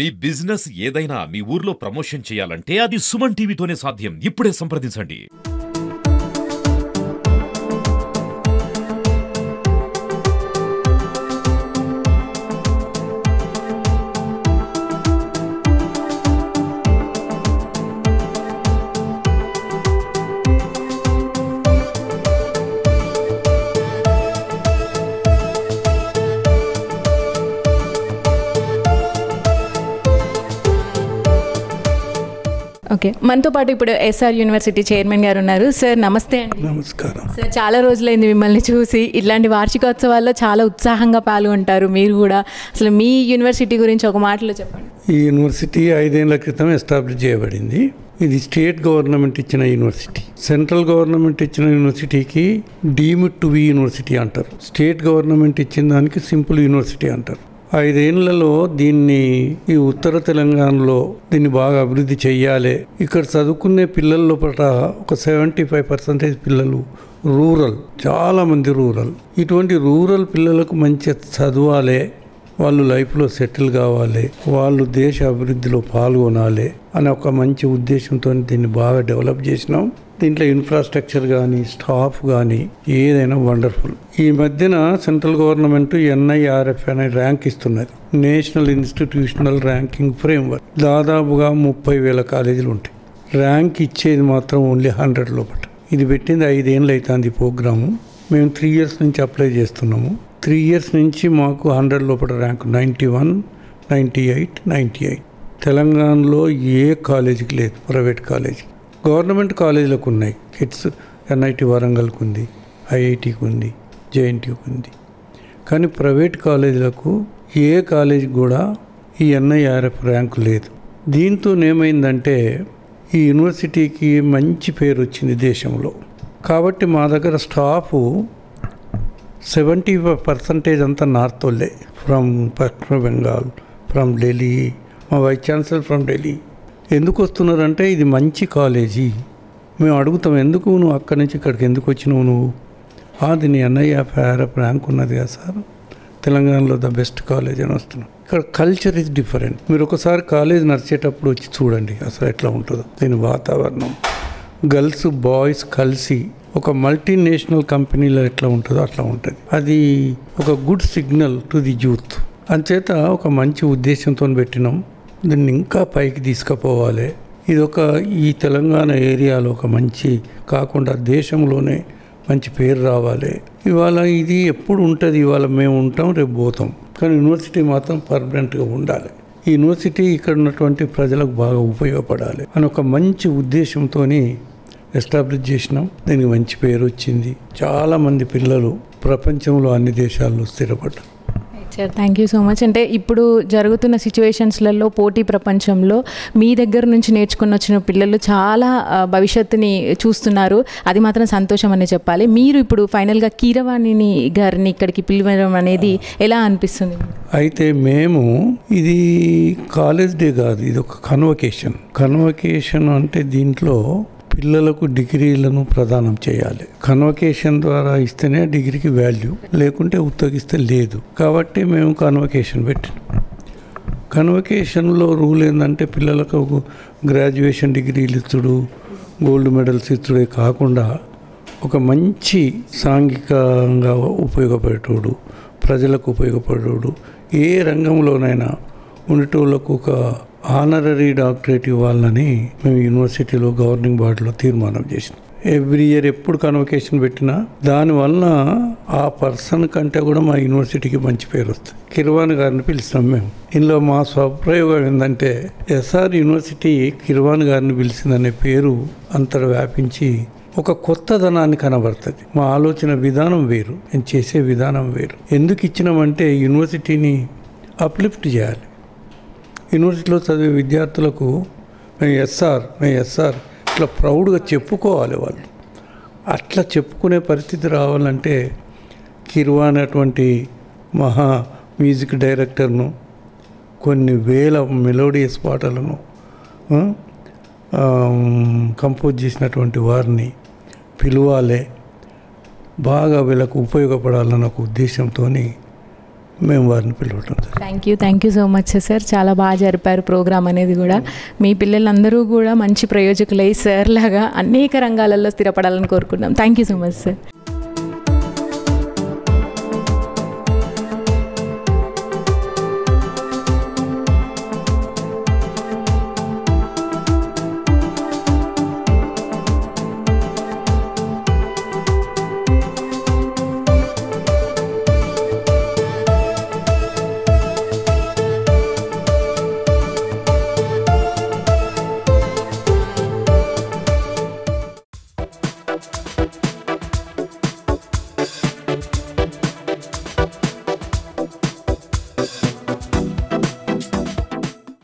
మీ business ఏదైనా మీ ఊర్లో promotion చేయాలంటే అది సుమన్ టీవీతోనే సాధ్యం. ఇప్పుడే సంప్రదించండి. ఓకే, మనతో పాటు ఇప్పుడు ఎస్ఆర్ యూనివర్సిటీ చైర్మన్ గారు ఉన్నారు. సార్ నమస్తే అండి. నమస్కారం సార్, చాలా రోజులైంది మిమ్మల్ని చూసి. ఇట్లాంటి వార్షికోత్సవాల్లో చాలా ఉత్సాహంగా పాల్గొంటారు మీరు కూడా. అసలు మీ యూనివర్సిటీ గురించి ఒక మాటలో చెప్పండి. ఈ యూనివర్సిటీ 5 ఏళ్ల క్రితం ఎస్టాబ్లిష్ చేయబడింది. ఇది స్టేట్ గవర్నమెంట్ ఇచ్చిన యూనివర్సిటీ. సెంట్రల్ గవర్నమెంట్ ఇచ్చిన యూనివర్సిటీకి డీమ్డ్ టు బి యూనివర్సిటీ అంటారు. స్టేట్ గవర్నమెంట్ ఇచ్చిన దానికి సింపుల్ యూనివర్సిటీ అంటారు. 5 ఏళ్లలో దీన్ని ఈ ఉత్తర తెలంగాణలో దీన్ని బాగా అభివృద్ధి చెయ్యాలి. ఇక్కడ చదువుకునే పిల్లల పట్ల ఒక 75% పిల్లలు రూరల్, చాలామంది రూరల్. ఇటువంటి రూరల్ పిల్లలకు మంచిగా చదవాలి, వాళ్ళు లైఫ్లో సెటిల్ కావాలి, వాళ్ళు దేశ అభివృద్ధిలో పాల్గొనాలి అనే ఒక మంచి ఉద్దేశంతో దీన్ని బాగా డెవలప్ చేసినాం. దీంట్లో ఇన్ఫ్రాస్ట్రక్చర్ కానీ స్టాఫ్ కానీ ఏదైనా వండర్ఫుల్. ఈ మధ్యన సెంట్రల్ గవర్నమెంట్ NIRF అనే ర్యాంక్ ఇస్తున్నది, నేషనల్ ఇన్స్టిట్యూషనల్ ర్యాంకింగ్ ఫ్రేమ్వర్క్. దాదాపుగా 30,000 కాలేజీలు ఉంటాయి. ర్యాంక్ ఇచ్చేది మాత్రం ఓన్లీ 100 లోపల. ఇది పెట్టింది 5 ఏళ్ళు అవుతుంది ఈ ప్రోగ్రాము. మేము 3 years నుంచి అప్లై చేస్తున్నాము. 3 years నుంచి మాకు 100 లోపల ర్యాంకు 91, 98, 98. తెలంగాణలో ఏ కాలేజీకి లేదు, ప్రైవేట్ కాలేజీ. గవర్నమెంట్ కాలేజీలకు ఉన్నాయి. కిట్స్ NIT వరంగల్కి ఉంది, IITకి ఉంది, JNTకి ఉంది. కానీ ప్రైవేట్ కాలేజీలకు ఏ కాలేజీకి కూడా ఈ NIRF ర్యాంకు లేదు. దీంతో ఏమైందంటే ఈ యూనివర్సిటీకి మంచి పేరు వచ్చింది దేశంలో. కాబట్టి మా దగ్గర స్టాఫ్ 75% అంతా నార్త్ వాళ్ళే, ఫ్రమ్ పశ్చిమ బెంగాల్, ఫ్రమ్ ఢిల్లీ. మా వైస్ ఛాన్సలర్ ఫ్రమ్ ఢిల్లీ. ఎందుకు వస్తున్నారంటే ఇది మంచి కాలేజీ. మేము అడుగుతాం, ఎందుకు నువ్వు అక్కడి నుంచి ఇక్కడికి ఎందుకు వచ్చినావు నువ్వు? దీన్ని NIRF ర్యాంక్ ఉన్నది కదా సార్, తెలంగాణలో ద బెస్ట్ కాలేజ్ అని వస్తున్నాం. ఇక్కడ కల్చర్ ఇస్ డిఫరెంట్. మీరు ఒకసారి కాలేజ్ నడిచేటప్పుడు వచ్చి చూడండి అసలు ఎట్లా ఉంటుందో. దీని వాతావరణం, గర్ల్స్ బాయ్స్ కలిసి ఒక మల్టీనేషనల్ కంపెనీలో ఎట్లా ఉంటుందో అట్లా ఉంటుంది. అది ఒక good signal to the youth. అంచేత ఒక మంచి ఉద్దేశంతో పెట్టినాం. దీన్ని ఇంకా పైకి తీసుకుపోవాలి. ఇది ఈ తెలంగాణ ఏరియాలో ఒక మంచి కాకుండా దేశంలోనే మంచి పేరు రావాలి. ఇవాళ ఇది ఎప్పుడు ఉంటుంది, ఇవాళ మేము ఉంటాం, రేపు పోతాం. కానీ యూనివర్సిటీ మాత్రం పర్మనెంట్గా ఉండాలి. ఈ యూనివర్సిటీ ఇక్కడ ఉన్నటువంటి ప్రజలకు బాగా ఉపయోగపడాలి అని ఒక మంచి ఉద్దేశంతో ఎస్టాబ్లిష్ చేసినాం. దీనికి మంచి పేరు వచ్చింది. చాలామంది పిల్లలు ప్రపంచంలో అన్ని దేశాల్లో స్థిరపడ్డారు. Sir, thank you so much. అంటే ఇప్పుడు జరుగుతున్న సిచ్యువేషన్స్లలో, పోటీ ప్రపంచంలో మీ దగ్గర నుంచి నేర్చుకుని వచ్చిన పిల్లలు చాలా భవిష్యత్తుని చూస్తున్నారు. అది మాత్రం సంతోషం అనే చెప్పాలి. మీరు ఇప్పుడు ఫైనల్గా కీరవాణి గారిని ఇక్కడికి పిలవడం అనేది ఎలా అనిపిస్తుంది? అయితే మేము ఇది కాలేజ్ డే కాదు, ఇది ఒక కన్వకేషన్ అంటే దీంట్లో పిల్లలకు డిగ్రీలను ప్రదానం చేయాలి. కన్వకేషన్ ద్వారా ఇస్తేనే డిగ్రీకి వాల్యూ, లేకుంటే ఉత్తగిస్తే లేదు. కాబట్టి మేము కన్వకేషన్ పెట్టినాం. కన్వకేషన్లో రూల్ ఏంటంటే పిల్లలకు గ్రాడ్యుయేషన్ డిగ్రీలు ఇచ్చుడు, గోల్డ్ మెడల్స్ ఇచ్చుడే కాకుండా ఒక మంచి సాంఘికంగా ఉపయోగపడేటోడు, ప్రజలకు ఉపయోగపడేటోడు, ఏ రంగంలోనైనా ఉండేటోళ్ళకు ఒక ఆనరరీ డాక్టరేట్ ఇవ్వాలని మేము యూనివర్సిటీలో గవర్నింగ్ బాడీలో తీర్మానం చేసినాం. ఎవ్రీ ఇయర్ ఎప్పుడు కన్వకేషన్ పెట్టినా దానివల్ల ఆ పర్సన్ కంటే కూడా మా యూనివర్సిటీకి మంచి పేరు వస్తుంది. కిర్వాణి గారిని పిలిచినాం మేము. ఇందులో మా స్వప్రయోగం ఏంటంటే ఎస్ఆర్ యూనివర్సిటీ కిర్వాణి గారిని పిలిచిందనే పేరు అంతటా వ్యాపించి ఒక కొత్తదనాన్ని కనబడుతుంది. మా ఆలోచన విధానం వేరు, నేను చేసే విధానం వేరు. ఎందుకు ఇచ్చినామంటే యూనివర్సిటీని అప్లిఫ్ట్ చేయాలి. యూనివర్సిటీలో చదివే విద్యార్థులకు మేము ఎస్ఆర్ ఇట్లా ప్రౌడ్గా చెప్పుకోవాలి. వాళ్ళు అట్లా చెప్పుకునే పరిస్థితి రావాలంటే కిర్వాణి అటువంటి మహా మ్యూజిక్ డైరెక్టర్ను, కొన్ని వేల మెలోడియస్ పాటలను కంపోజ్ చేసినటువంటి వారిని పిలవాలి. బాగా వీళ్ళకు ఉపయోగపడాలన్న ఒక ఉద్దేశంతో మేము వారిని పిలవటం. Thank you so much sir. చాలా బాగా జరిపారు ప్రోగ్రామ్ అనేది కూడా. మీ పిల్లలందరూ కూడా మంచి ప్రయోజకులై సార్ లాగా అనేక రంగాలలో స్థిరపడాలని కోరుకుంటున్నాం. Thank you so much sir.